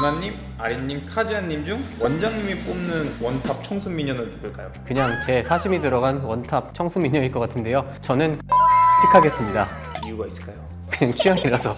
유나님, 아린님, 카지안님 중 원장님이 뽑는 원탑 청순 미녀는 누굴까요? 그냥 제 사심이 들어간 원탑 청순 미녀일 것 같은데요. 저는 픽하겠습니다. 이유가 있을까요? 그냥 취향이라서.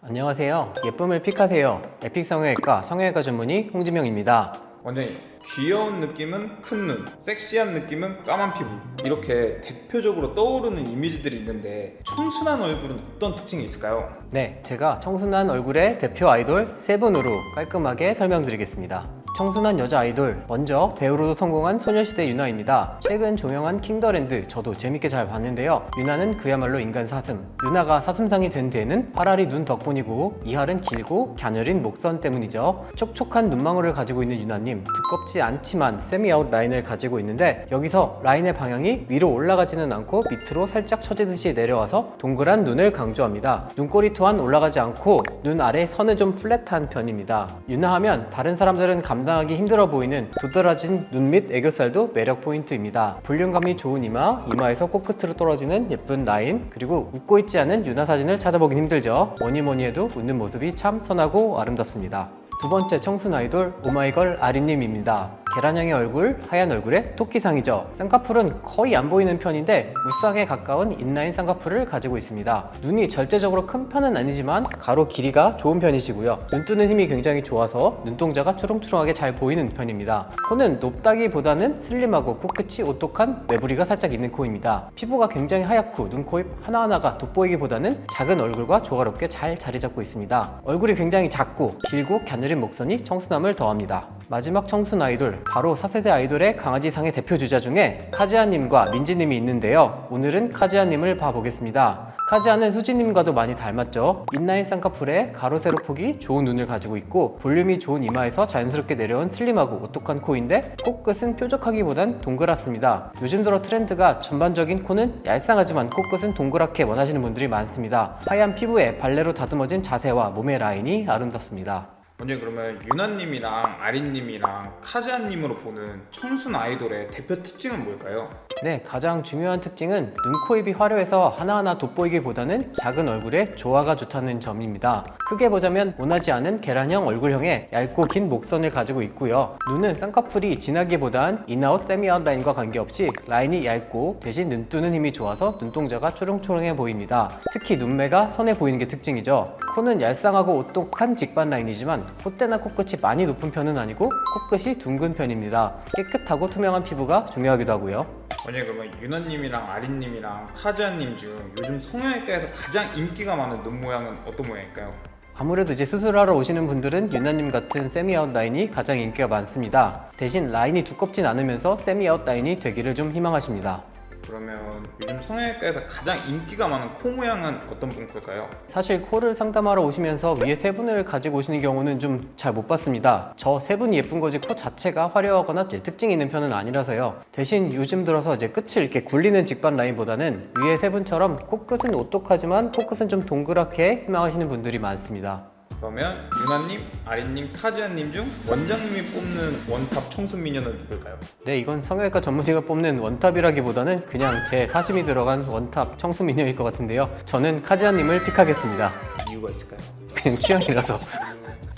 안녕하세요. 예쁨을 픽하세요. 에픽 성형외과 성형외과 전문의 홍지명입니다. 원장님, 귀여운 느낌은 큰 눈, 섹시한 느낌은 까만 피부, 이렇게 대표적으로 떠오르는 이미지들이 있는데 청순한 얼굴은 어떤 특징이 있을까요? 네, 제가 청순한 얼굴의 대표 아이돌 세 분으로 깔끔하게 설명드리겠습니다. 청순한 여자 아이돌, 먼저 배우로도 성공한 소녀시대 유나입니다. 최근 종영한 킹더랜드 저도 재밌게 잘 봤는데요. 유나는 그야말로 인간 사슴. 유나가 사슴상이 된 데는 파라리 눈 덕분이고 이할은 길고 갸녀린 목선 때문이죠. 촉촉한 눈망울을 가지고 있는 유나님, 두껍지 않지만 세미아웃 라인을 가지고 있는데 여기서 라인의 방향이 위로 올라가지는 않고 밑으로 살짝 처지듯이 내려와서 동그란 눈을 강조합니다. 눈꼬리 또한 올라가지 않고 눈 아래 선은 좀 플랫한 편입니다. 유나 하면 다른 사람들은 감당하기 힘들어 보이는 도드라진 눈 밑 애교살도 매력 포인트입니다. 볼륨감이 좋은 이마, 이마에서 코끝으로 떨어지는 예쁜 라인, 그리고 웃고 있지 않은 유나 사진을 찾아보긴 힘들죠. 뭐니 해도 웃는 모습이 참 선하고 아름답습니다. 두 번째 청순 아이돌 오마이걸 아린님입니다. 계란형의 얼굴, 하얀 얼굴의 토끼상이죠. 쌍꺼풀은 거의 안 보이는 편인데 무쌍에 가까운 인라인 쌍꺼풀을 가지고 있습니다. 눈이 절대적으로 큰 편은 아니지만 가로 길이가 좋은 편이시고요. 눈 뜨는 힘이 굉장히 좋아서 눈동자가 초롱초롱하게 잘 보이는 편입니다. 코는 높다기보다는 슬림하고 코끝이 오똑한 매부리가 살짝 있는 코입니다. 피부가 굉장히 하얗고 눈, 코, 입 하나하나가 돋보이기보다는 작은 얼굴과 조화롭게 잘 자리 잡고 있습니다. 얼굴이 굉장히 작고 길고 갸느린 목선이 청순함을 더합니다. 마지막 청순 아이돌, 바로 4세대 아이돌의 강아지상의 대표 주자 중에 카지아님과 민지님이 있는데요. 오늘은 카지아님을 봐보겠습니다. 카지아는 수지님과도 많이 닮았죠. 인라인 쌍꺼풀에 가로 세로 폭이 좋은 눈을 가지고 있고 볼륨이 좋은 이마에서 자연스럽게 내려온 슬림하고 오똑한 코인데 코끝은 뾰족하기보단 동그랗습니다. 요즘 들어 트렌드가 전반적인 코는 얄쌍하지만 코끝은 동그랗게 원하시는 분들이 많습니다. 하얀 피부에 발레로 다듬어진 자세와 몸의 라인이 아름답습니다. 원장님, 그러면 유나님이랑 아린님이랑 카지안님으로 보는 청순 아이돌의 대표 특징은 뭘까요? 네, 가장 중요한 특징은 눈, 코, 입이 화려해서 하나하나 돋보이기보다는 작은 얼굴에 조화가 좋다는 점입니다. 크게 보자면 원하지 않은 계란형 얼굴형의 얇고 긴 목선을 가지고 있고요. 눈은 쌍꺼풀이 진하기보단 인아웃, 세미아웃 라인과 관계없이 라인이 얇고 대신 눈 뜨는 힘이 좋아서 눈동자가 초롱초롱해 보입니다. 특히 눈매가 선해 보이는 게 특징이죠. 코는 얄쌍하고 오똑한 직반 라인이지만 콧대나 코끝이 많이 높은 편은 아니고 코끝이 둥근 편입니다. 깨끗하고 투명한 피부가 중요하기도 하고요. 원장님, 그러면 유나님이랑 아린님이랑 카지안님 중 요즘 성형외과에서 가장 인기가 많은 눈 모양은 어떤 모양일까요? 아무래도 이제 수술하러 오시는 분들은 유나님 같은 세미아웃 라인이 가장 인기가 많습니다. 대신 라인이 두껍진 않으면서 세미아웃 라인이 되기를 좀 희망하십니다. 그러면 요즘 성형외과에서 가장 인기가 많은 코 모양은 어떤 걸까요? 사실 코를 상담하러 오시면서 위에 세 분을 가지고 오시는 경우는 좀 잘 못 봤습니다. 저 세 분이 예쁜 거지 코 자체가 화려하거나 특징이 있는 편은 아니라서요. 대신 요즘 들어서 이제 끝을 이렇게 굴리는 직반 라인보다는 위에 세 분처럼 코끝은 오똑하지만 코끝은 좀 동그랗게 희망하시는 분들이 많습니다. 그러면 유나님, 아린님, 카지안님 중 원장님이 뽑는 원탑 청순 미녀는 누굴까요? 네, 이건 성형외과 전문의가 뽑는 원탑이라기보다는 그냥 제 사심이 들어간 원탑 청순 미녀일 것 같은데요. 저는 카지아님을 픽하겠습니다. 이유가 있을까요? 그냥 취향이라서.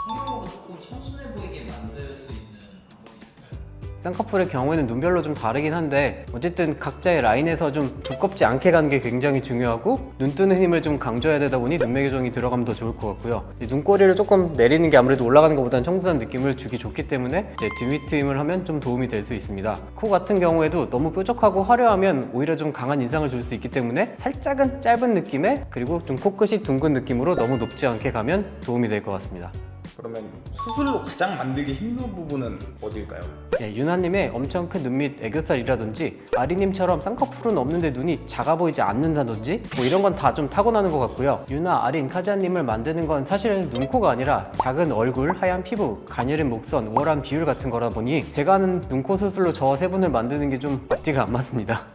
성형으로 조금 청순해 보이게 만들 수 있는 방법이 있을까요? 쌍꺼풀의 경우에는 눈별로 좀 다르긴 한데 어쨌든 각자의 라인에서 좀 두껍지 않게 가는 게 굉장히 중요하고 눈 뜨는 힘을 좀 강조해야 되다 보니 눈매 교정이 들어가면 더 좋을 것 같고요. 눈꼬리를 조금 내리는 게 아무래도 올라가는 것보다는 청순한 느낌을 주기 좋기 때문에 뒤밑 힘을 하면 좀 도움이 될 수 있습니다. 코 같은 경우에도 너무 뾰족하고 화려하면 오히려 좀 강한 인상을 줄 수 있기 때문에 살짝은 짧은 느낌에, 그리고 좀 코끝이 둥근 느낌으로 너무 높지 않게 가면 도움이 될 것 같습니다. 그러면 수술로 가장 만들기 힘든 부분은 어딜까요? 예, 유나님의 엄청 큰 눈 밑 애교살이라든지 아린님처럼 쌍꺼풀은 없는데 눈이 작아 보이지 않는다든지 뭐 이런 건 다 좀 타고나는 것 같고요. 유나, 아린, 카지아님을 만드는 건 사실 눈코가 아니라 작은 얼굴, 하얀 피부, 가녀린 목선, 우월한 비율 같은 거라 보니 제가 하는 눈코 수술로 저 세 분을 만드는 게 좀 앞뒤가 안 맞습니다.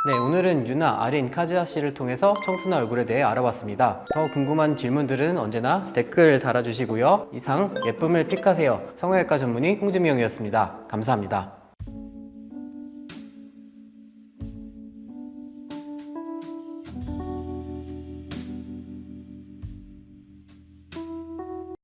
네, 오늘은 유나, 아린, 카지아 씨를 통해서 청순한 얼굴에 대해 알아봤습니다. 더 궁금한 질문들은 언제나 댓글 달아주시고요. 이상 예쁨을 픽하세요. 성형외과 전문의 홍지명이었습니다. 감사합니다.